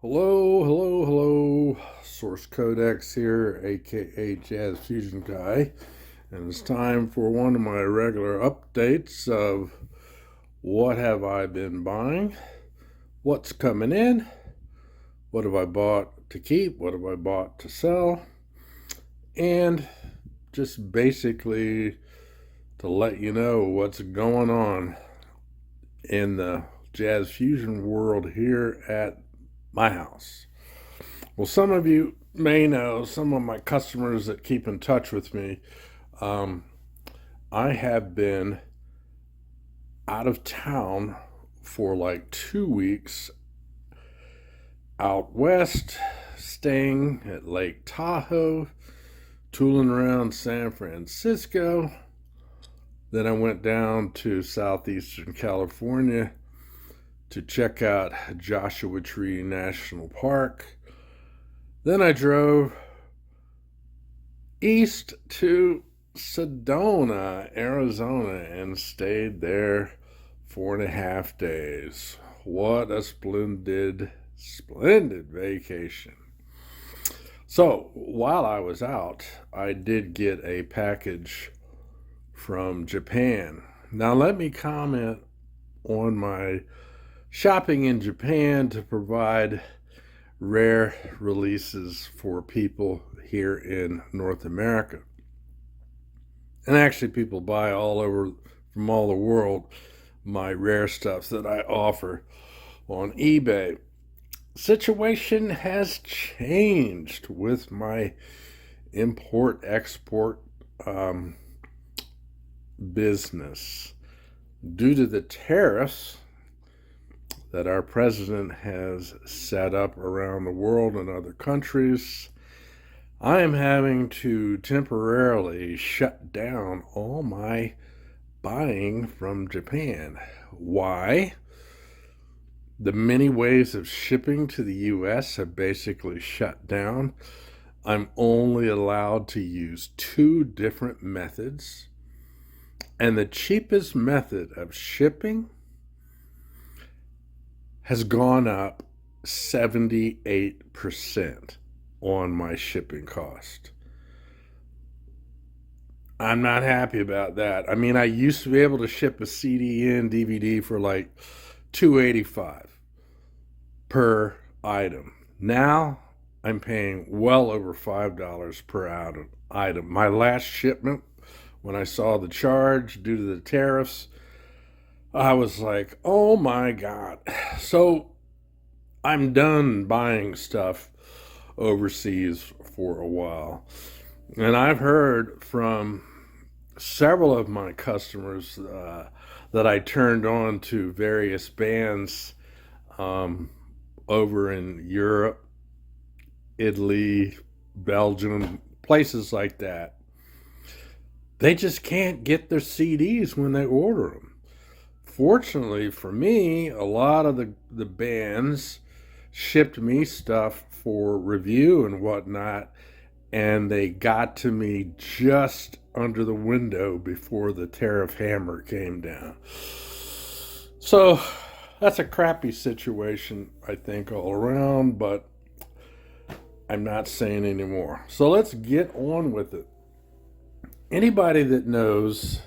Hello, hello, hello. Source Codex here, aka Jazz Fusion Guy, and it's time for one of my regular updates of what have I been buying, what's coming in, what have I bought to keep, what have I bought to sell, and just basically to let you know what's going on in the Jazz Fusion world here at my house. Well, some of you may know, some of my customers that keep in touch with me, I have been out of town for like 2 weeks out west, staying at Lake Tahoe, tooling around San Francisco. Then I went down to southeastern California to check out Joshua Tree National Park. Then I drove east to Sedona, Arizona, and stayed there 4.5 days. What a splendid, splendid vacation. So while I was out, I did get a package from Japan. Now let me comment on my shopping in Japan to provide rare releases for people here in North America. And actually, people buy all over from all the world my rare stuff that I offer on eBay. Situation has changed with my import export business due to the tariffs that our president has set up around the world and other countries. I am having to temporarily shut down all my buying from Japan. Why? The many ways of shipping to the US have basically shut down. I'm only allowed to use 2 different methods, and the cheapest method of shipping has gone up 78% on my shipping cost. I'm not happy about that. I mean, I used to be able to ship a CD and DVD for like $2.85 per item. Now I'm paying well over $5 per item. My last shipment, when I saw the charge due to the tariffs, I was like, oh my God. So I'm done buying stuff overseas for a while. And I've heard from several of my customers that I turned on to various bands over in Europe, Italy, Belgium, places like that. They just can't get their CDs when they order them. Fortunately for me, a lot of the bands shipped me stuff for review and whatnot, and they got to me just under the window before the tariff hammer came down. So that's a crappy situation, I think, all around, but I'm not saying anymore. So let's get on with it. Anybody that knows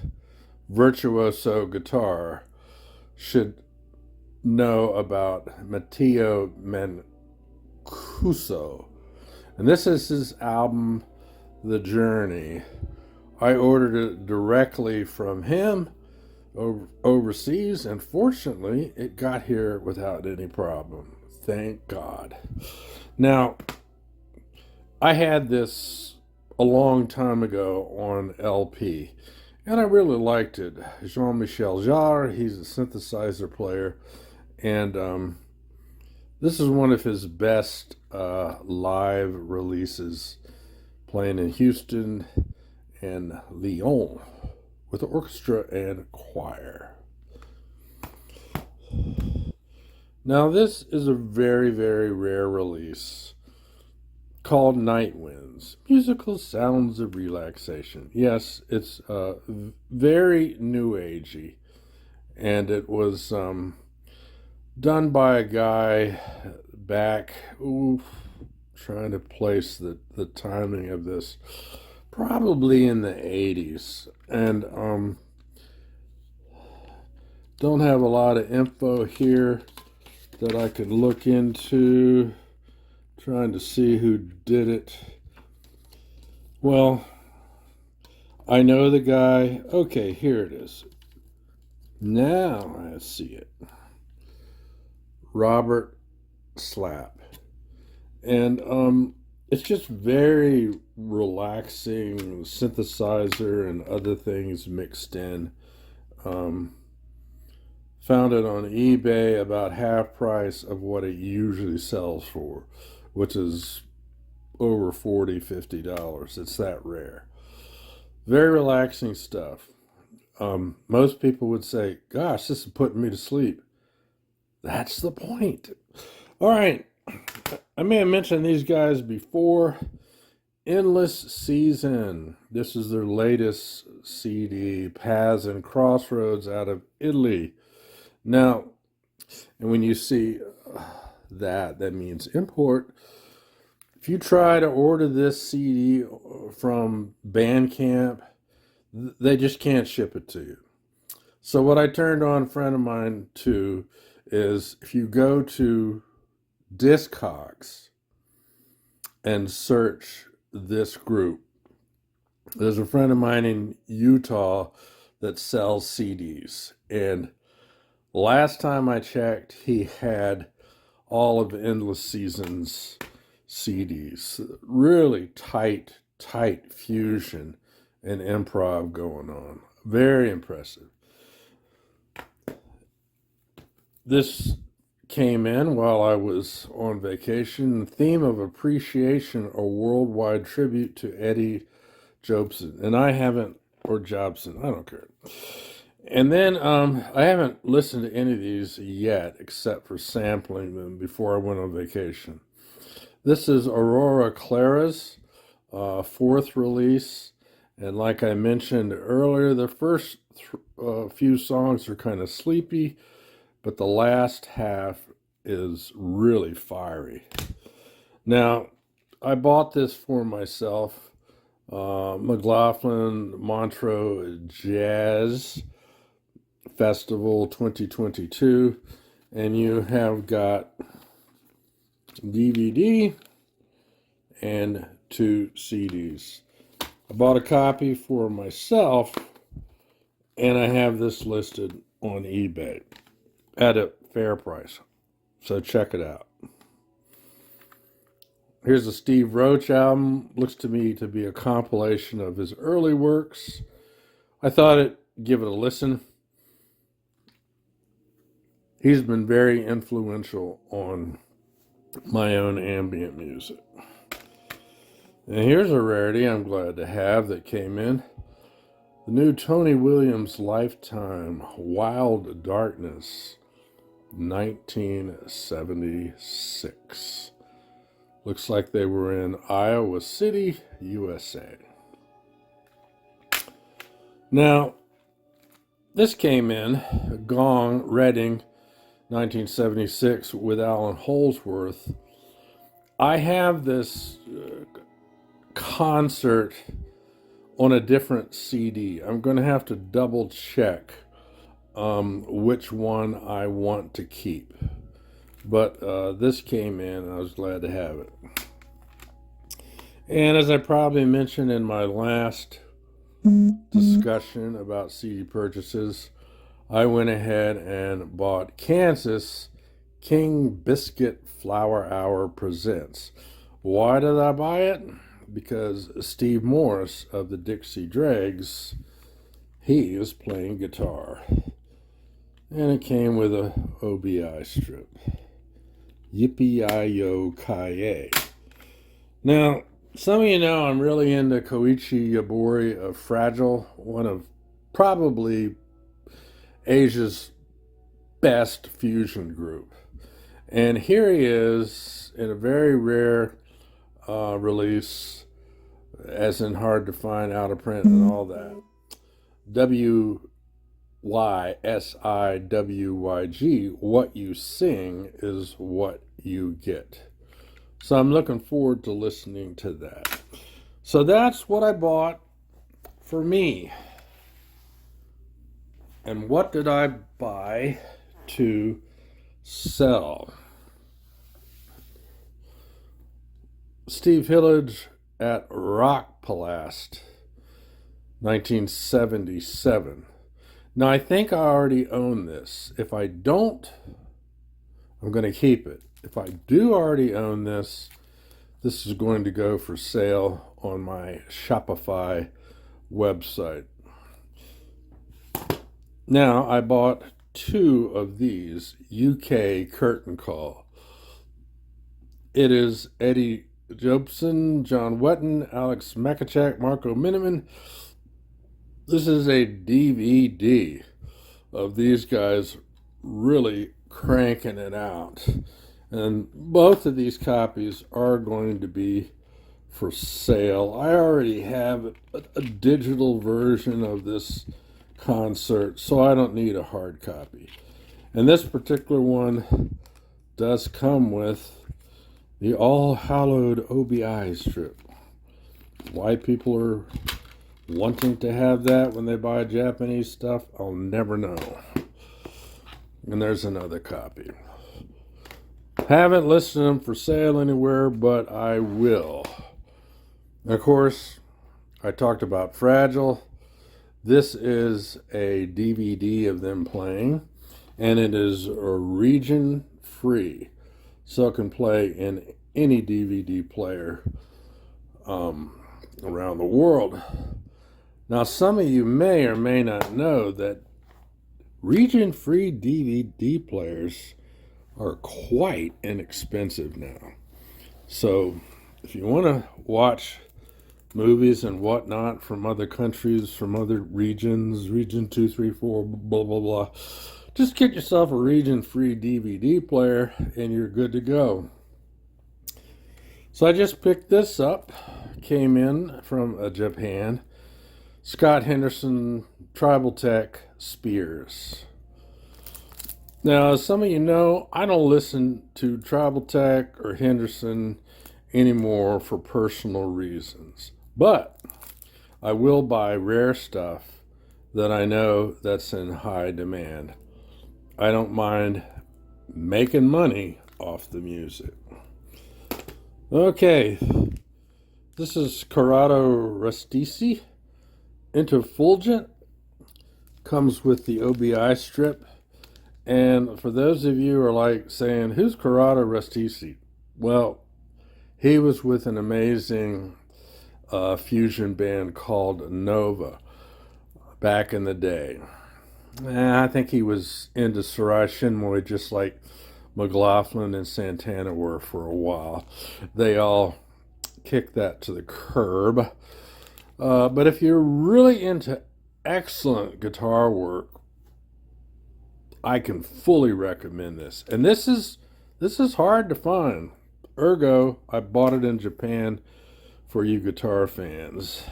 virtuoso guitar should know about Matteo Mancuso. And this is his album, The Journey. I ordered it directly from him overseas, and fortunately, it got here without any problem. Thank God. Now, I had this a long time ago on LP, and I really liked it. Jean-Michel Jarre, he's a synthesizer player, and this is one of his best live releases, playing in Houston and Lyon with orchestra and choir. Now, this is a very, very rare release called Night Winds, Musical Sounds of Relaxation. Yes, it's very new agey, and it was done by a guy back, ooh, trying to place the timing of this, probably in the 80s. And don't have a lot of info here that I could look into, trying to see who did it. Well, I know the guy. Okay, here it is. Now I see it. Robert Slap. And it's just very relaxing, synthesizer and other things mixed in. Found it on eBay about half price of what it usually sells for, which is over $40, $50. It's that rare. Very relaxing stuff. Most people would say, gosh, this is putting me to sleep. That's the point. All right. I may have mentioned these guys before. Endless Season. This is their latest CD, Paths and Crossroads, out of Italy. Now, and when you see that means import. If you try to order this CD from Bandcamp, they just can't ship it to you. So what I turned on a friend of mine to is, if you go to Discogs and search this group, there's a friend of mine in Utah that sells CDs, and last time I checked, he had all of Endless Season's CDs. Really tight fusion and improv going on. Very impressive. This came in while I was on vacation. Theme of Appreciation, a worldwide tribute to Eddie Jobson. And I haven't, or Jobson, I don't care. And then I haven't listened to any of these yet, except for sampling them before I went on vacation. This is Aurora Clara's fourth release. And like I mentioned earlier, the first few songs are kind of sleepy, but the last half is really fiery. Now, I bought this for myself. MacAlpine Montreux Jazz Festival 2022, and you have got DVD and 2 CDs. I bought a copy for myself, and I have this listed on eBay at a fair price, so check it out. Here's a Steve Roach album. Looks to me to be a compilation of his early works. I thought I'd give it a listen. He's been very influential on my own ambient music. And here's a rarity I'm glad to have that came in. The new Tony Williams Lifetime Wild Darkness, 1976. Looks like they were in Iowa City, USA. Now, this came in, Gong, Reading, 1976, with ALLAN Holdsworth. I have this concert on a different CD. I'm going to have to double check which one I want to keep. But this came in, and I was glad to have it. And as I probably mentioned in my last discussion about CD purchases, I went ahead and bought Kansas King Biscuit Flower Hour Presents. Why did I buy it? Because Steve Morris of the Dixie Dregs, he is playing guitar. And it came with a OBI strip. Yippee-yi-yo-ki-yay. Now, some of you know I'm really into Koichi Yabori of Fragile, one of probably Asia's best fusion group. And here he is in a very rare release, as in hard to find, out of print and all that. YSIWYG. What you sing is what you get. So I'm looking forward to listening to that. So that's what I bought for me. And what did I buy to sell? Steve Hillage at Rock Palast, 1977. Now, I think I already own this. If I don't, I'm going to keep it. If I do already own this, this is going to go for sale on my Shopify website. Now, I bought 2 of these UK curtain call. It is Eddie Jobson, John Wetton, Alex Makachak, Marco Miniman. This is a DVD of these guys really cranking it out. And both of these copies are going to be for sale. I already have a digital version of this concert, so I don't need a hard copy. And this particular one does come with the all-hallowed OBI strip. Why people are wanting to have that when they buy Japanese stuff, I'll never know. And there's another copy. Haven't listed them for sale anywhere, but I will. Of course, I talked about Fragile. This is a DVD of them playing, and it is region free, so it can play in any DVD player around the world. Now, some of you may or may not know that region-free DVD players are quite inexpensive now. So if you want to watch movies and whatnot from other countries, from other regions, region 2, 3, 4, blah, blah, blah, just get yourself a region-free DVD player and you're good to go. So I just picked this up, came in from Japan. Scott Henderson Tribal Tech Spears. Now, as some of you know, I don't listen to Tribal Tech or Henderson anymore for personal reasons. But I will buy rare stuff that I know that's in high demand. I don't mind making money off the music. Okay, this is Corrado Rustici. Interfulgent. Comes with the OBI strip. And for those of you who are like saying, who's Corrado Rustici? Well, he was with an amazing fusion band called Nova back in the day. And I think he was into Sarai Shinmoi just like MacAlpine and Santana were for a while. They all kicked that to the curb. But if you're really into excellent guitar work, I can fully recommend this. And this is hard to find. Ergo, I bought it in Japan for you guitar fans.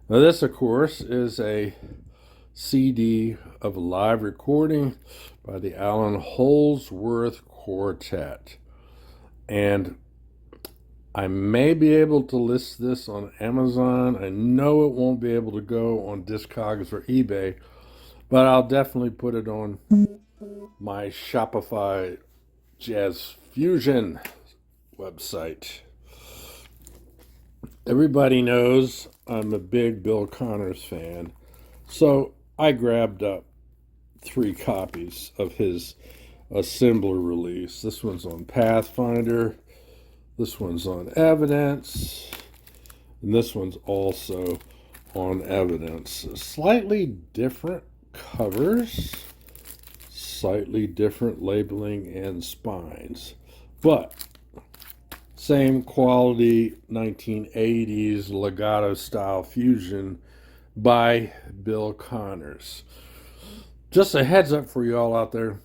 Now this, of course, is a CD of a live recording by the ALLAN HOLDSWORTH Quartet. And I may be able to list this on Amazon. I know it won't be able to go on Discogs or eBay, but I'll definitely put it on my Shopify Jazz Fusion website. Everybody knows I'm a big Bill Connors fan, so I grabbed up 3 copies of his assembler release. This one's on Pathfinder, this one's on Evidence, and this one's also on Evidence. Slightly different covers, slightly different labeling and spines, but same quality 1980s legato style fusion by Bill Connors. Just a heads up for you all out there.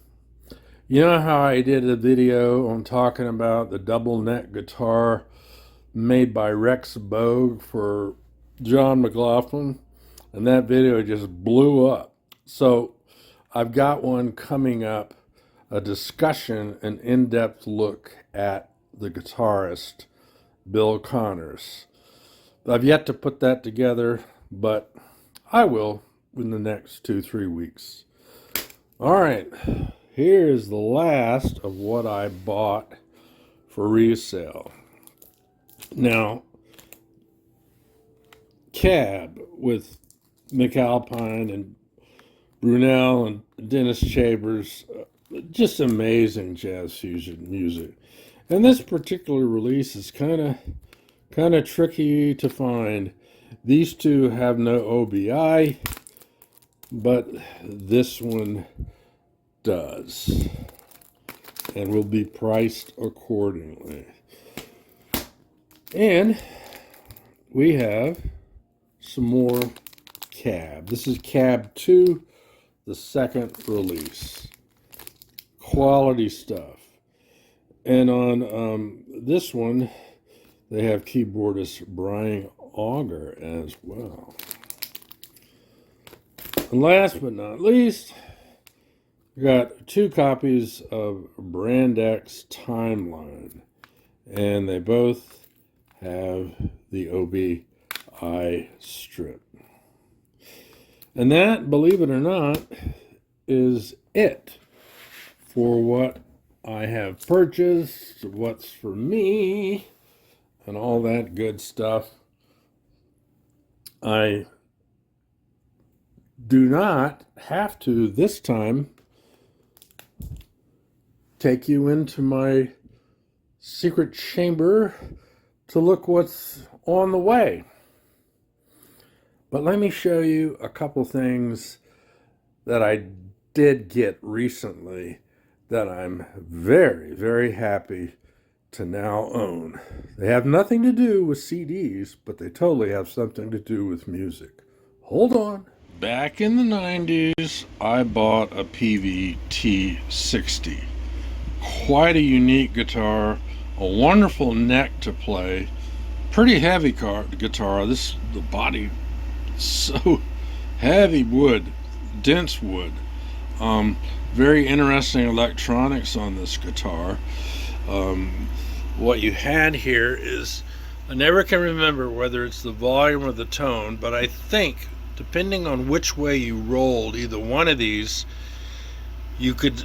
You know how I did a video on talking about the double neck guitar made by Rex Bogue for John MacAlpine? And that video just blew up. So I've got one coming up, a discussion, an in-depth look at the guitarist Bill Connors. I've yet to put that together, but I will in the next 2-3 weeks. All right, here's the last of what I bought for resale. Now, Cab with MacAlpine and Brunel and Dennis Chambers, just amazing jazz fusion music. And this particular release is kind of tricky to find. These two have no OBI, but this one does, and will be priced accordingly. And we have some more Cab. This is Cab 2, the second release. Quality stuff. And on this one, they have keyboardist Brian Auger as well. And last but not least, we got 2 copies of Brand X Timeline, and they both have the OBI strip. And that, believe it or not, is it for what I have purchased, what's for me, and all that good stuff. I do not have to, this time, take you into my secret chamber to look what's on the way. But let me show you a couple things that I did get recently that I'm very, very happy to now own. They have nothing to do with CDs, but they totally have something to do with music. Hold on. Back in the 90s, I bought a PVT 60. Quite a unique guitar, a wonderful neck to play, pretty heavy guitar. The body, so heavy wood, dense wood. Very interesting electronics on this guitar. What you had here is, I never can remember whether it's the volume or the tone, but I think depending on which way you rolled either one of these, you could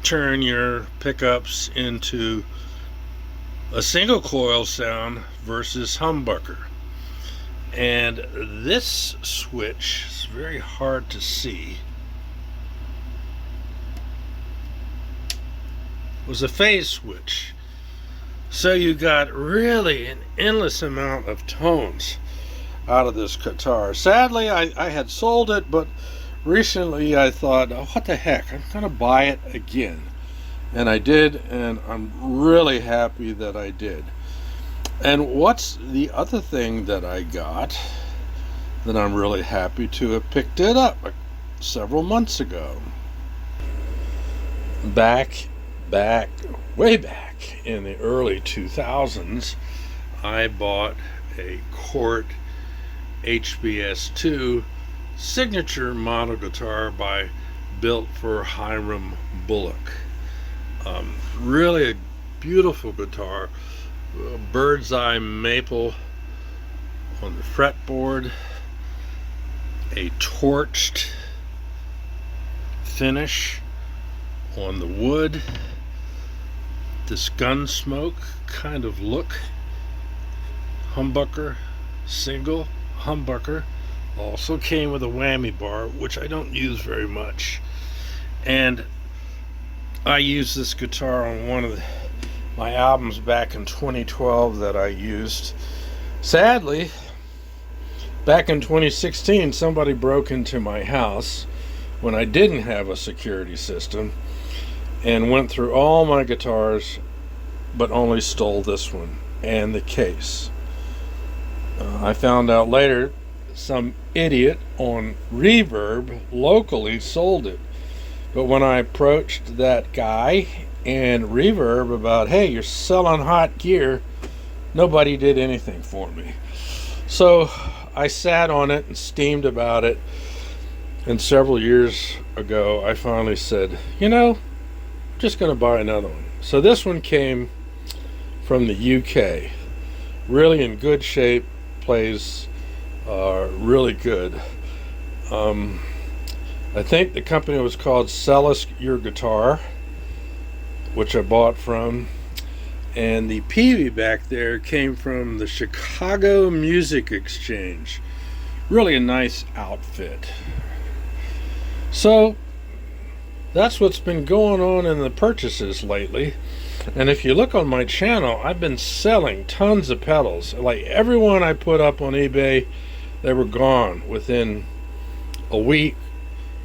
turn your pickups into a single coil sound versus humbucker. And this switch is very hard to see, was a phase switch. So you got really an endless amount of tones out of this guitar. Sadly, I had sold it, but recently I thought, oh, what the heck, I'm gonna buy it again. And I did, and I'm really happy that I did. And what's the other thing that I got that I'm really happy to have picked it up several months ago? Way back in the early 2000s, I bought a Cort HBS2 signature model guitar built for Hiram Bullock. Really a beautiful guitar, a bird's eye maple on the fretboard, a torched finish on the wood, this Gunsmoke kind of look, humbucker, single humbucker, also came with a whammy bar, which I don't use very much. And I used this guitar on one of my albums back in 2012 that I used. Sadly, back in 2016, somebody broke into my house when I didn't have a security system and went through all my guitars, but only stole this one and the case. I found out later some idiot on Reverb locally sold it. But when I approached that guy and Reverb about, hey, you're selling hot gear, nobody did anything for me. So I sat on it and steamed about it. And several years ago, I finally said, you know, I'm just going to buy another one. So this one came from the UK. Really in good shape, plays really good. I think the company was called Sell Us Your Guitar, which I bought from. And the Peavey back there came from the Chicago Music Exchange. Really a nice outfit. So that's what's been going on in the purchases lately. And if you look on my channel, I've been selling tons of pedals. Like every one I put up on eBay, they were gone within a week,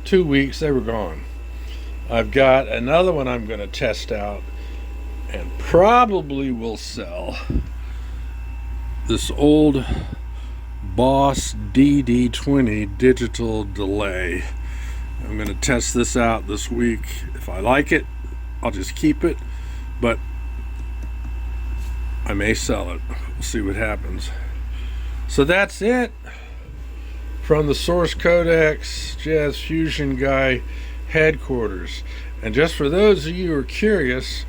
2 weeks, they were gone. I've got another one I'm going to test out and probably will sell. This old Boss DD20 digital delay. I'm going to test this out this week. If I like it, I'll just keep it, but I may sell it. We'll see what happens. So that's it from the Source Codex Jazz Fusion Guy headquarters. And just for those of you who are curious,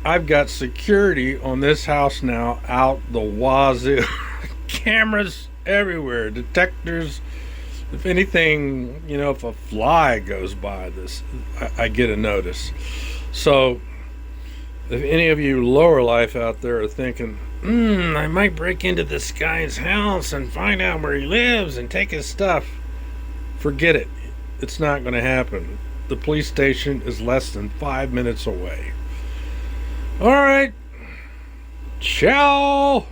I've got security on this house now out the wazoo. Cameras everywhere, detectors. If anything, you know, if a fly goes by this, I get a notice. So if any of you lower life out there are thinking, I might break into this guy's house and find out where he lives and take his stuff, forget it. It's not going to happen. The police station is less than 5 minutes away. All right. Ciao.